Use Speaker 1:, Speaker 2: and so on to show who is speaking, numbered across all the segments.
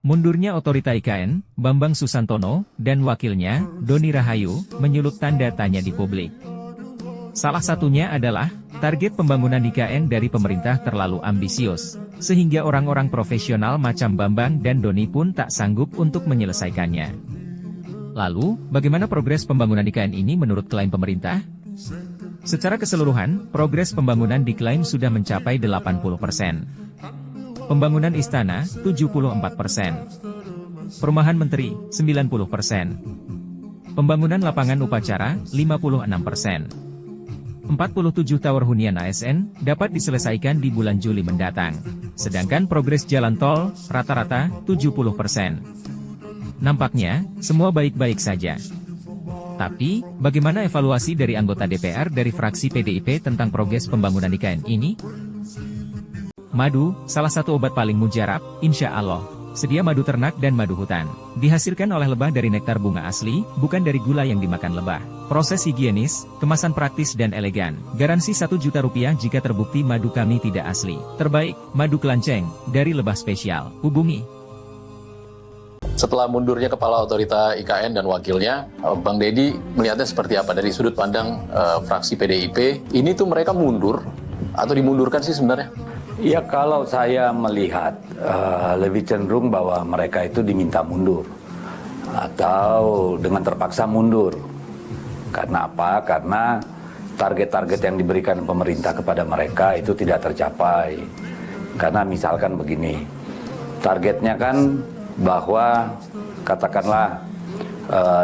Speaker 1: Mundurnya otorita IKN, Bambang Susantono, dan wakilnya, Doni Rahayu, menyulut tanda tanya di publik. Salah satunya adalah, target pembangunan IKN dari pemerintah terlalu ambisius, sehingga orang-orang profesional macam Bambang dan Doni pun tak sanggup untuk menyelesaikannya. Lalu, bagaimana progres pembangunan IKN ini menurut klaim pemerintah? Secara keseluruhan, progres pembangunan diklaim sudah mencapai 80%. Pembangunan istana, 74%. Perumahan menteri, 90%. Pembangunan lapangan upacara, 56%. 47 tower hunian ASN, dapat diselesaikan di bulan Juli mendatang. Sedangkan progres jalan tol, rata-rata, 70%. Nampaknya, semua baik-baik saja. Tapi, bagaimana evaluasi dari anggota DPR dari fraksi PDIP tentang progres pembangunan IKN ini? Madu, salah satu obat paling mujarab, insya Allah. Sedia madu ternak dan madu hutan. Dihasilkan oleh lebah dari nektar bunga asli, bukan dari gula yang dimakan lebah. Proses higienis, kemasan praktis dan elegan. Garansi 1 juta rupiah jika terbukti madu kami tidak asli. Terbaik, madu kelanceng, dari lebah spesial. Hubungi.
Speaker 2: Setelah mundurnya Kepala Otorita IKN dan wakilnya, Bang Deddy melihatnya seperti apa dari sudut pandang fraksi PDIP? Ini tuh mereka mundur atau dimundurkan sih sebenarnya?
Speaker 3: Ya kalau saya melihat lebih cenderung bahwa mereka itu diminta mundur atau dengan terpaksa mundur. Karena apa? Karena target-target yang diberikan pemerintah kepada mereka itu tidak tercapai. Karena misalkan begini, targetnya kan bahwa katakanlah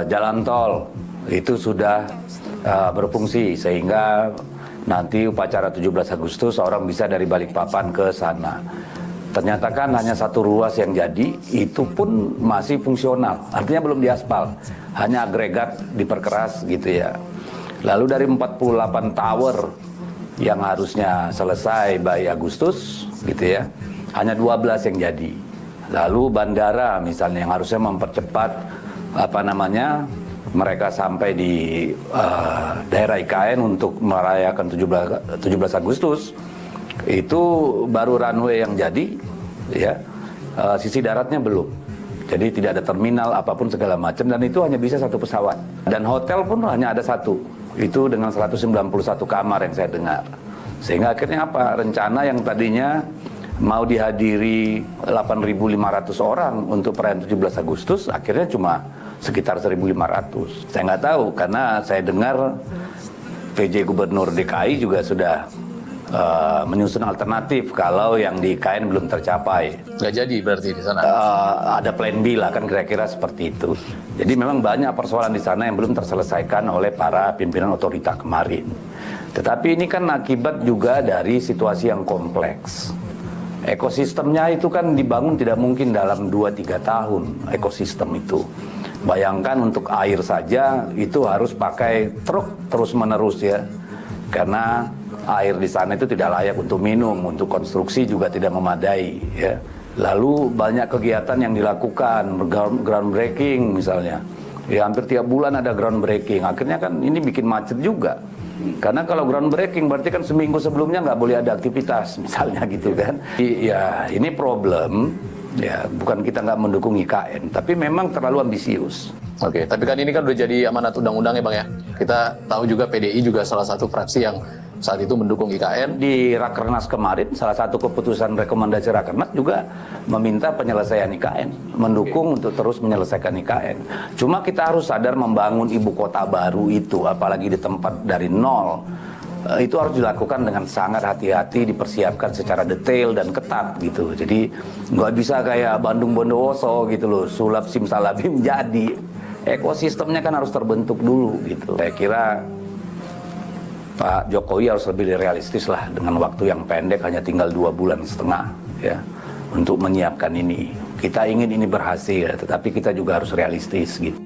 Speaker 3: jalan tol itu sudah berfungsi sehingga nanti upacara 17 Agustus orang bisa dari Balikpapan ke sana. Ternyata kan hanya satu ruas yang jadi, itu pun masih fungsional. Artinya belum diaspal, hanya agregat diperkeras gitu ya. Lalu dari 48 tower yang harusnya selesai by Agustus gitu ya, hanya 12 yang jadi. Lalu bandara misalnya yang harusnya mempercepat mereka sampai di daerah IKN untuk merayakan 17 Agustus itu baru runway yang jadi ya, sisi daratnya belum, jadi tidak ada terminal apapun segala macam, dan itu hanya bisa satu pesawat, dan hotel pun hanya ada satu, itu dengan 191 kamar yang saya dengar, sehingga akhirnya apa, rencana yang tadinya mau dihadiri 8.500 orang untuk perayaan 17 Agustus akhirnya cuma sekitar 1.500. Saya nggak tahu karena saya dengar PJ Gubernur DKI juga sudah menyusun alternatif kalau yang di IKN belum tercapai.
Speaker 2: Nggak jadi berarti di sana?
Speaker 3: Ada plan B lah kan kira-kira seperti itu. Jadi memang banyak persoalan di sana yang belum terselesaikan oleh para pimpinan otorita kemarin. Tetapi ini kan akibat juga dari situasi yang kompleks. Ekosistemnya itu kan dibangun tidak mungkin dalam 2-3 tahun ekosistem itu. Bayangkan untuk air saja itu harus pakai truk terus-menerus ya. Karena air di sana itu tidak layak untuk minum, untuk konstruksi juga tidak memadai ya. Lalu banyak kegiatan yang dilakukan, groundbreaking misalnya. Ya hampir tiap bulan ada groundbreaking. Akhirnya kan ini bikin macet juga. Karena kalau groundbreaking berarti kan seminggu sebelumnya nggak boleh ada aktivitas misalnya gitu kan. Ya ini problem. Ya, bukan kita nggak mendukung IKN, tapi memang terlalu ambisius.
Speaker 2: Oke, tapi kan ini kan udah jadi amanat undang-undang ya Bang ya. Kita tahu juga PDI juga salah satu fraksi yang saat itu mendukung IKN.
Speaker 3: Di Rakernas kemarin, salah satu keputusan rekomendasi Rakernas juga meminta penyelesaian IKN, mendukung untuk terus menyelesaikan IKN. Cuma kita harus sadar membangun ibu kota baru itu, apalagi di tempat dari nol, itu harus dilakukan dengan sangat hati-hati, dipersiapkan secara detail dan ketat gitu. Jadi nggak bisa kayak Bandung Bondowoso gitu loh, sulap simsalabim jadi. Ekosistemnya kan harus terbentuk dulu gitu. Saya kira Pak Jokowi harus lebih realistis lah, dengan waktu yang pendek hanya tinggal 2,5 bulan ya untuk menyiapkan ini. Kita ingin ini berhasil, tetapi kita juga harus realistis gitu.